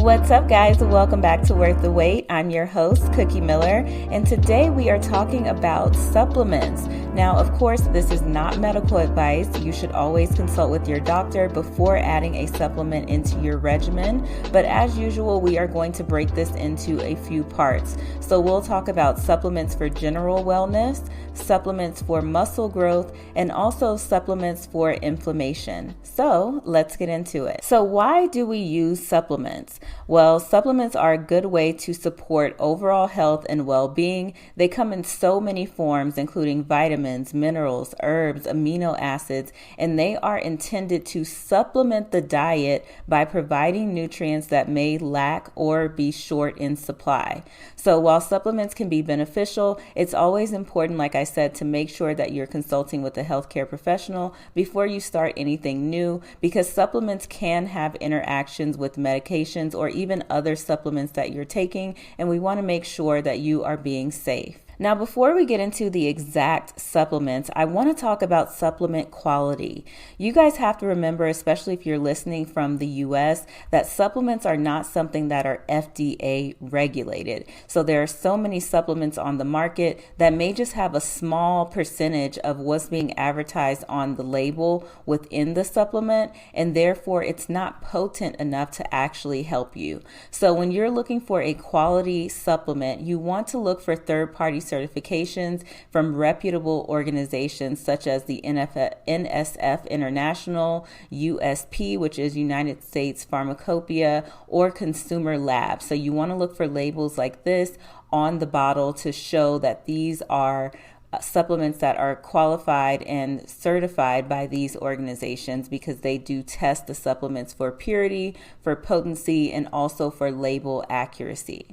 What's up, guys? Welcome back to Worth the Wait. I'm your host, Cookie Miller, and today we are talking about supplements. Now, of course, this is not medical advice. You should always consult with your doctor before adding a supplement into your regimen, but as usual, we are going to break this into a few parts. So we'll talk about supplements for general wellness, supplements for muscle growth, and also supplements for inflammation. So let's get into it. So why do we use supplements? Well, supplements are a good way to support overall health and well-being. They come in so many forms, including vitamins, minerals, herbs, amino acids, and they are intended to supplement the diet by providing nutrients that may lack or be short in supply. So while supplements can be beneficial, it's always important, like I said, to make sure that you're consulting with a healthcare professional before you start anything new, because supplements can have interactions with medications or even other supplements that you're taking, and we want to make sure that you are being safe. Now, before we get into the exact supplements, I want to talk about supplement quality. You guys have to remember, especially if you're listening from the US, that supplements are not something that are FDA regulated. So there are so many supplements on the market that may just have a small percentage of what's being advertised on the label within the supplement, and therefore it's not potent enough to actually help you. So when you're looking for a quality supplement, you want to look for third-party certifications from reputable organizations such as the NSF International, USP, which is United States Pharmacopoeia, or Consumer Lab. So you want to look for labels like this on the bottle to show that these are supplements that are qualified and certified by these organizations, because they do test the supplements for purity, for potency, and also for label accuracy.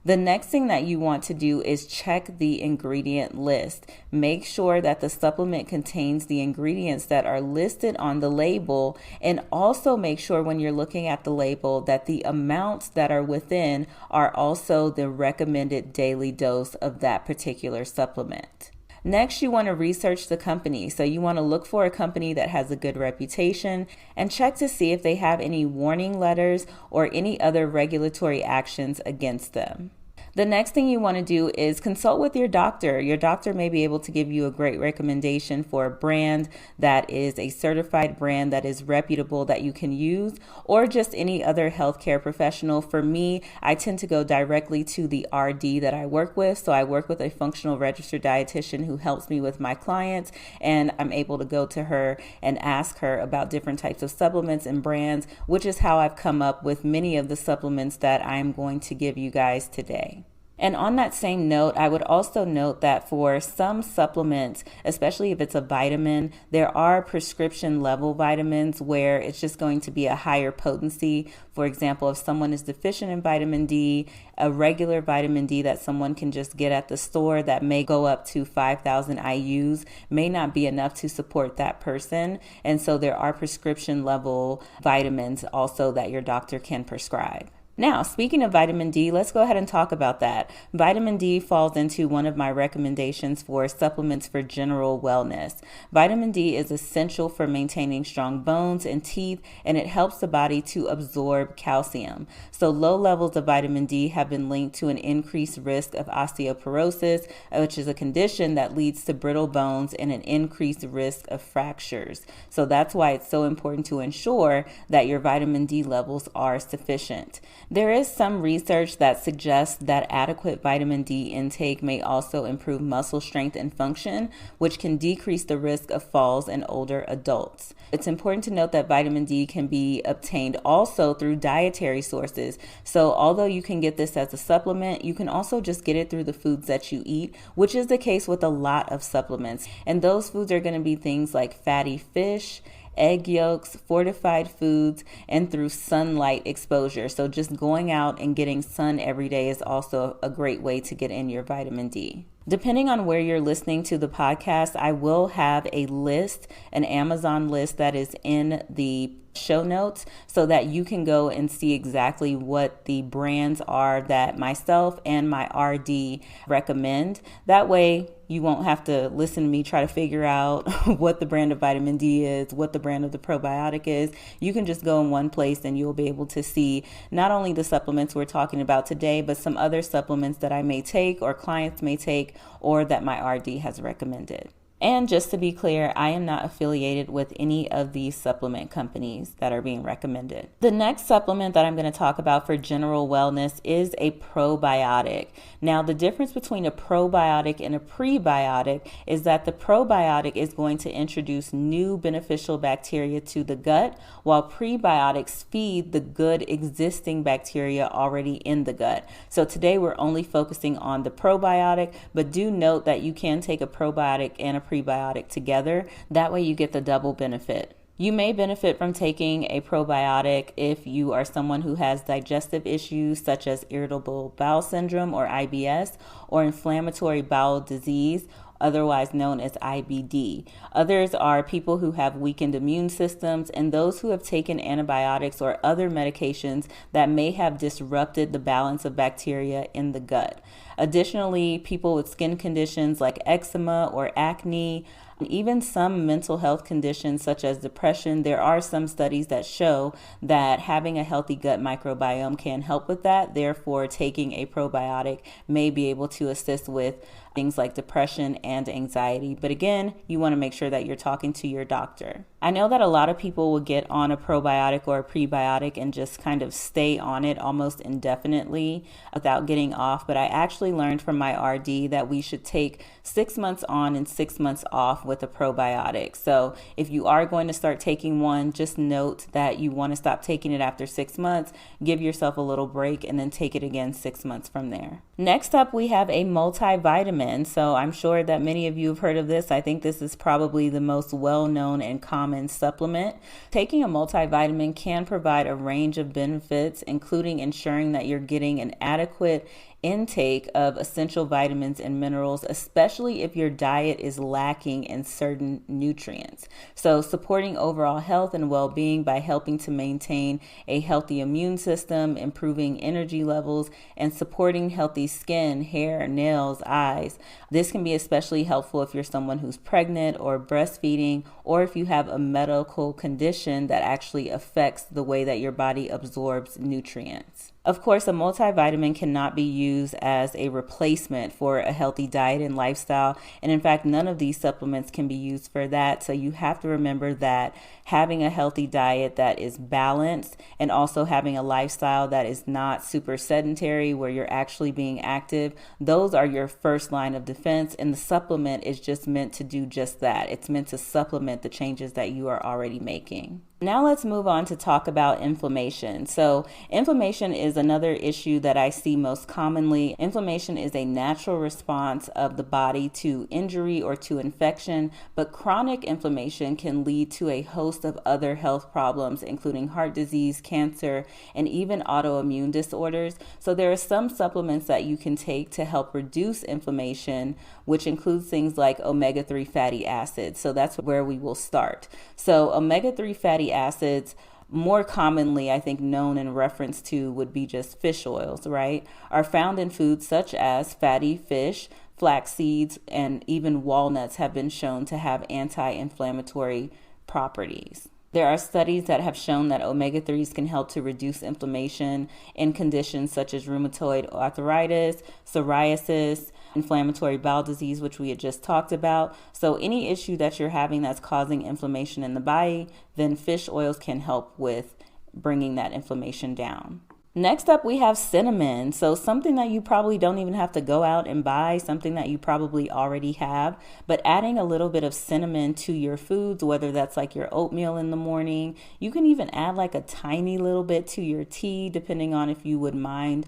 The next thing that you want to do is check the ingredient list. Make sure that the supplement contains the ingredients that are listed on the label, and also make sure when you're looking at the label that the amounts that are within are also the recommended daily dose of that particular supplement. Next, you want to research the company. So you want to look for a company that has a good reputation and check to see if they have any warning letters or any other regulatory actions against them. The next thing you want to do is consult with your doctor. Your doctor may be able to give you a great recommendation for a brand that is a certified brand that is reputable that you can use, or just any other healthcare professional. For me, I tend to go directly to the RD that I work with. So I work with a functional registered dietitian who helps me with my clients, and I'm able to go to her and ask her about different types of supplements and brands, which is how I've come up with many of the supplements that I'm going to give you guys today. And on that same note, I would also note that for some supplements, especially if it's a vitamin, there are prescription level vitamins where it's just going to be a higher potency. For example, if someone is deficient in vitamin D, a regular vitamin D that someone can just get at the store that may go up to 5,000 IUs may not be enough to support that person. And so there are prescription level vitamins also that your doctor can prescribe. Now, speaking of vitamin D, let's go ahead and talk about that. Vitamin D falls into one of my recommendations for supplements for general wellness. Vitamin D is essential for maintaining strong bones and teeth, and it helps the body to absorb calcium. So low levels of vitamin D have been linked to an increased risk of osteoporosis, which is a condition that leads to brittle bones and an increased risk of fractures. So that's why it's so important to ensure that your vitamin D levels are sufficient. There is some research that suggests that adequate vitamin D intake may also improve muscle strength and function, which can decrease the risk of falls in older adults. It's important to note that vitamin D can be obtained also through dietary sources. So although you can get this as a supplement, you can also just get it through the foods that you eat, which is the case with a lot of supplements. And those foods are going to be things like fatty fish, egg yolks, fortified foods, and through sunlight exposure. So just going out and getting sun every day is also a great way to get in your vitamin D. Depending on where you're listening to the podcast, I will have a list, an Amazon list that is in the show notes so that you can go and see exactly what the brands are that myself and my RD recommend. That way you won't have to listen to me try to figure out what the brand of vitamin D is, what the brand of the probiotic is. You can just go in one place and you'll be able to see not only the supplements we're talking about today, but some other supplements that I may take or clients may take or that my RD has recommended. And just to be clear, I am not affiliated with any of these supplement companies that are being recommended. The next supplement that I'm going to talk about for general wellness is a probiotic. Now, the difference between a probiotic and a prebiotic is that the probiotic is going to introduce new beneficial bacteria to the gut, while prebiotics feed the good existing bacteria already in the gut. So today we're only focusing on the probiotic, but do note that you can take a probiotic and a prebiotic together. That way you get the double benefit. You may benefit from taking a probiotic if you are someone who has digestive issues such as irritable bowel syndrome or IBS or inflammatory bowel disease, otherwise known as IBD. Others are people who have weakened immune systems and those who have taken antibiotics or other medications that may have disrupted the balance of bacteria in the gut. Additionally, people with skin conditions like eczema or acne, and even some mental health conditions such as depression, there are some studies that show that having a healthy gut microbiome can help with that. Therefore, taking a probiotic may be able to assist with things like depression and anxiety. But again, you want to make sure that you're talking to your doctor. I know that a lot of people will get on a probiotic or a prebiotic and just kind of stay on it almost indefinitely without getting off. But I actually learned from my RD that we should take 6 months on and 6 months off with a probiotic. So if you are going to start taking one, just note that you want to stop taking it after 6 months, give yourself a little break, and then take it again 6 months from there. Next up, we have a multivitamin. So I'm sure that many of you have heard of this. I think this is probably the most well-known and common supplement. Taking a multivitamin can provide a range of benefits, including ensuring that you're getting an adequate intake of essential vitamins and minerals, especially if your diet is lacking in certain nutrients. So supporting overall health and well-being by helping to maintain a healthy immune system, improving energy levels, and supporting healthy skin, hair, nails, eyes. This can be especially helpful if you're someone who's pregnant or breastfeeding, or if you have a medical condition that actually affects the way that your body absorbs nutrients. Of course, a multivitamin cannot be used as a replacement for a healthy diet and lifestyle. And in fact, none of these supplements can be used for that. So you have to remember that having a healthy diet that is balanced and also having a lifestyle that is not super sedentary where you're actually being active, those are your first line of defense. And the supplement is just meant to do just that. It's meant to supplement the changes that you are already making. Now let's move on to talk about inflammation. So inflammation is another issue that I see most commonly. Inflammation is a natural response of the body to injury or to infection, but chronic inflammation can lead to a host of other health problems, including heart disease, cancer, and even autoimmune disorders. So there are some supplements that you can take to help reduce inflammation, which includes things like omega-3 fatty acids. So that's where we will start. So omega-3 fatty acids, more commonly, I think, known in reference to would be just fish oils, right, are found in foods such as fatty fish, flax seeds, and even walnuts have been shown to have anti-inflammatory properties. There are studies that have shown that omega-3s can help to reduce inflammation in conditions such as rheumatoid arthritis, psoriasis, inflammatory bowel disease, which we had just talked about. So any issue that you're having that's causing inflammation in the body, then fish oils can help with bringing that inflammation down. Next up, we have cinnamon. So something that you probably don't even have to go out and buy, something that you probably already have, but adding a little bit of cinnamon to your foods, whether that's like your oatmeal in the morning, you can even add like a tiny little bit to your tea, depending on if you would mind,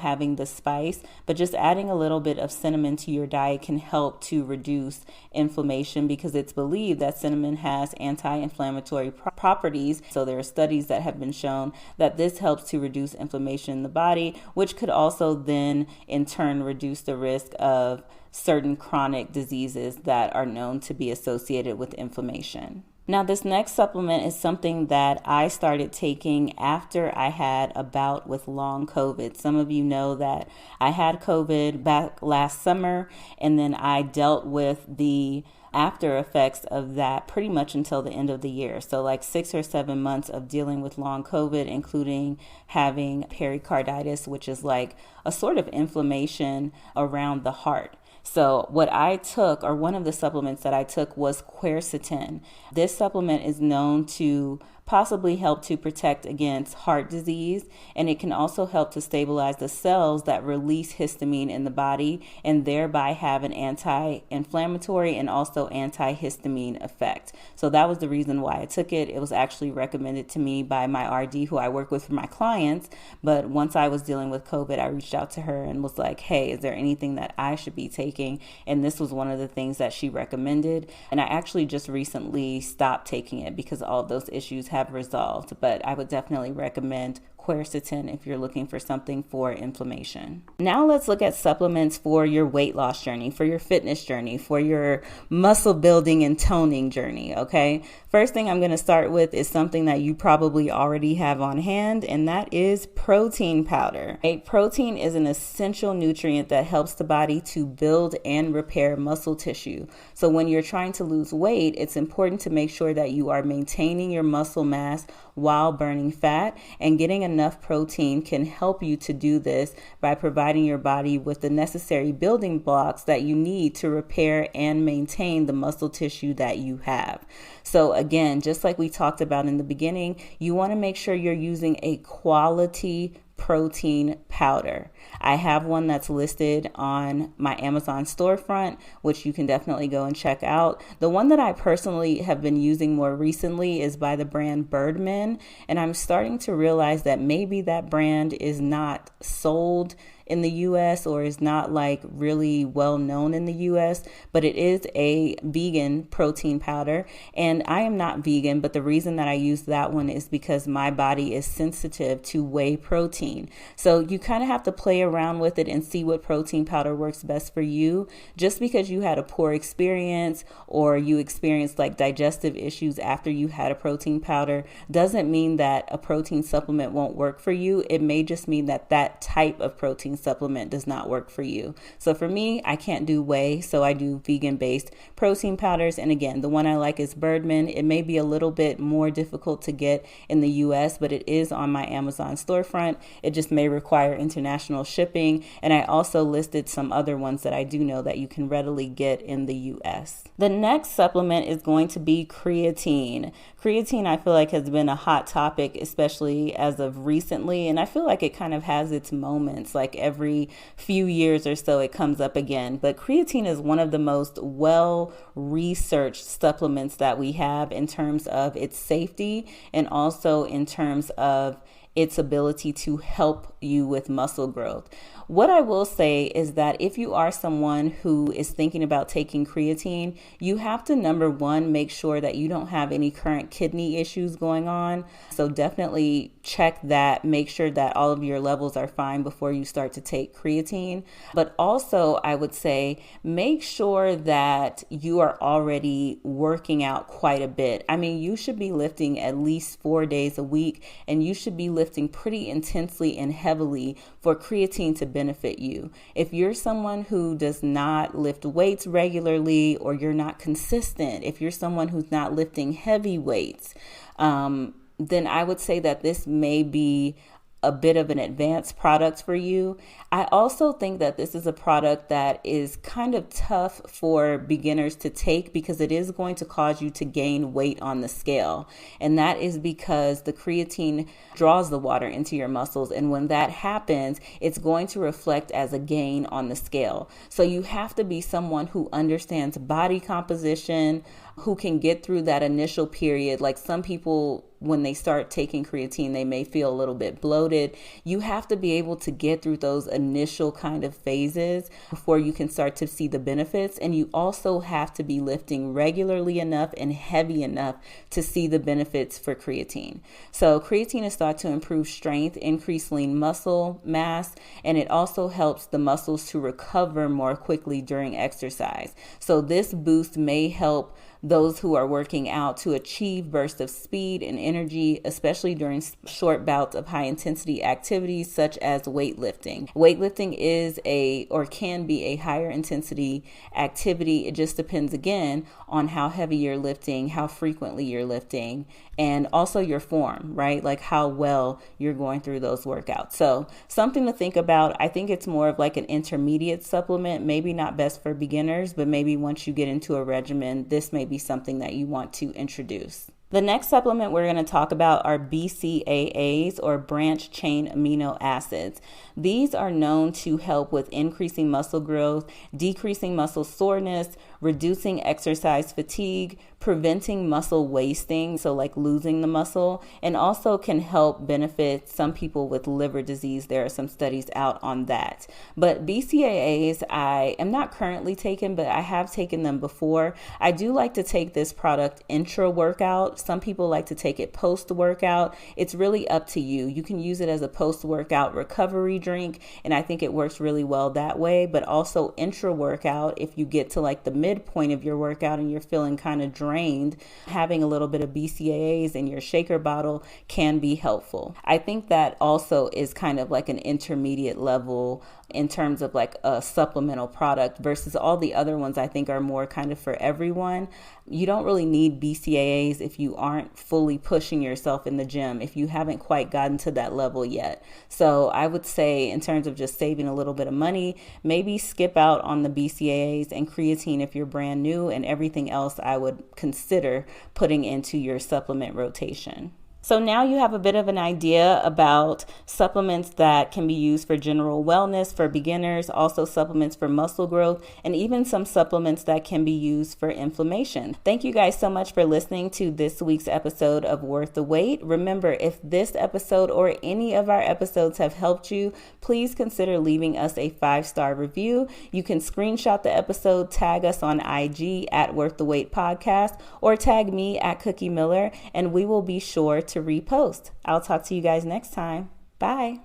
having the spice, but just adding a little bit of cinnamon to your diet can help to reduce inflammation because it's believed that cinnamon has anti-inflammatory properties. So there are studies that have been shown that this helps to reduce inflammation in the body, which could also then in turn reduce the risk of certain chronic diseases that are known to be associated with inflammation. Now, this next supplement is something that I started taking after I had a bout with long COVID. Some of you know that I had COVID back last summer, and then I dealt with the after effects of that pretty much until the end of the year. So like 6 or 7 months of dealing with long COVID, including having pericarditis, which is like a sort of inflammation around the heart. So what I took, or one of the supplements that I took, was quercetin. This supplement is known to possibly help to protect against heart disease, and it can also help to stabilize the cells that release histamine in the body and thereby have an anti-inflammatory and also antihistamine effect. So that was the reason why I took it. It was actually recommended to me by my RD who I work with for my clients, but once I was dealing with COVID, I reached out to her and was like, hey, is there anything that I should be taking? And this was one of the things that she recommended, and I actually just recently stopped taking it because all of those issues have resolved, but I would definitely recommend quercetin if you're looking for something for inflammation. Now let's look at supplements for your weight loss journey, for your fitness journey, for your muscle building and toning journey, okay? First thing I'm going to start with is something that you probably already have on hand, and that is protein powder. Protein is an essential nutrient that helps the body to build and repair muscle tissue. So when you're trying to lose weight, it's important to make sure that you are maintaining your muscle mass while burning fat, and getting enough protein can help you to do this by providing your body with the necessary building blocks that you need to repair and maintain the muscle tissue that you have. So again, just like we talked about in the beginning, you want to make sure you're using a quality protein powder. I have one that's listed on my Amazon storefront, which you can definitely go and check out. The one that I personally have been using more recently is by the brand Birdman, and I'm starting to realize that maybe that brand is not sold in the US or is not like really well known in the US, but it is a vegan protein powder. And I am not vegan, but the reason that I use that one is because my body is sensitive to whey protein. So you kind of have to play around with it and see what protein powder works best for you. Just because you had a poor experience or you experienced like digestive issues after you had a protein powder doesn't mean that a protein supplement won't work for you. It may just mean that that type of protein supplement does not work for you. So for me, I can't do whey, so I do vegan-based protein powders. And again, the one I like is Birdman. It may be a little bit more difficult to get in the US, but it is on my Amazon storefront. It just may require international shipping. And I also listed some other ones that I do know that you can readily get in the US. The next supplement is going to be creatine. Creatine, I feel like, has been a hot topic, especially as of recently. And I feel like it kind of has its moments, like every few years or so it comes up again. But creatine is one of the most well-researched supplements that we have in terms of its safety and also in terms of its ability to help you with muscle growth. What I will say is that if you are someone who is thinking about taking creatine, you have to, number one, make sure that you don't have any current kidney issues going on. So definitely check that, make sure that all of your levels are fine before you start to take creatine. But also, I would say, make sure that you are already working out quite a bit. I mean, you should be lifting at least 4 days a week, and you should be lifting pretty intensely and heavily for creatine to benefit you. If you're someone who does not lift weights regularly, or you're not consistent, if you're someone who's not lifting heavy weights, then I would say that this may be a bit of an advanced product for you. I also think that this is a product that is kind of tough for beginners to take because it is going to cause you to gain weight on the scale. And that is because the creatine draws the water into your muscles. And when that happens, it's going to reflect as a gain on the scale. So you have to be someone who understands body composition, who can get through that initial period. Like some people, when they start taking creatine, they may feel a little bit bloated. You have to be able to get through those initial kind of phases before you can start to see the benefits. And you also have to be lifting regularly enough and heavy enough to see the benefits for creatine. So creatine is thought to improve strength, increase lean muscle mass, and it also helps the muscles to recover more quickly during exercise. So this boost may help those who are working out to achieve bursts of speed and energy, especially during short bouts of high intensity activities such as weightlifting. Weightlifting is can be a higher intensity activity. It just depends again on how heavy you're lifting, how frequently you're lifting, and also your form, right? Like how well you're going through those workouts. So something to think about. I think it's more of like an intermediate supplement, maybe not best for beginners, but maybe once you get into a regimen, this may be something that you want to introduce. The next supplement we're going to talk about are BCAAs, or branch chain amino acids. These are known to help with increasing muscle growth, decreasing muscle soreness, reducing exercise fatigue, preventing muscle wasting, so like losing the muscle, and also can help benefit some people with liver disease. There are some studies out on that. But BCAAs, I am not currently taking, but I have taken them before. I do like to take this product intra-workout. Some people like to take it post-workout. It's really up to you. You can use it as a post-workout recovery drink, and I think it works really well that way. But also intra-workout, if you get to like the midpoint of your workout and you're feeling kind of drained, having a little bit of BCAAs in your shaker bottle can be helpful. I think that also is kind of like an intermediate level in terms of like a supplemental product versus all the other ones I think are more kind of for everyone. You don't really need BCAAs if you aren't fully pushing yourself in the gym, if you haven't quite gotten to that level yet. So I would say in terms of just saving a little bit of money, maybe skip out on the BCAAs and creatine if you're brand new, and everything else I would consider putting into your supplement rotation. So now you have a bit of an idea about supplements that can be used for general wellness for beginners, also supplements for muscle growth, and even some supplements that can be used for inflammation. Thank you guys so much for listening to this week's episode of Worth the Wait. Remember, if this episode or any of our episodes have helped you, please consider leaving us a 5-star review. You can screenshot the episode, tag us on IG at Worth the Wait Podcast, or tag me at Cookie Miller, and we will be sure to repost. I'll talk to you guys next time. Bye.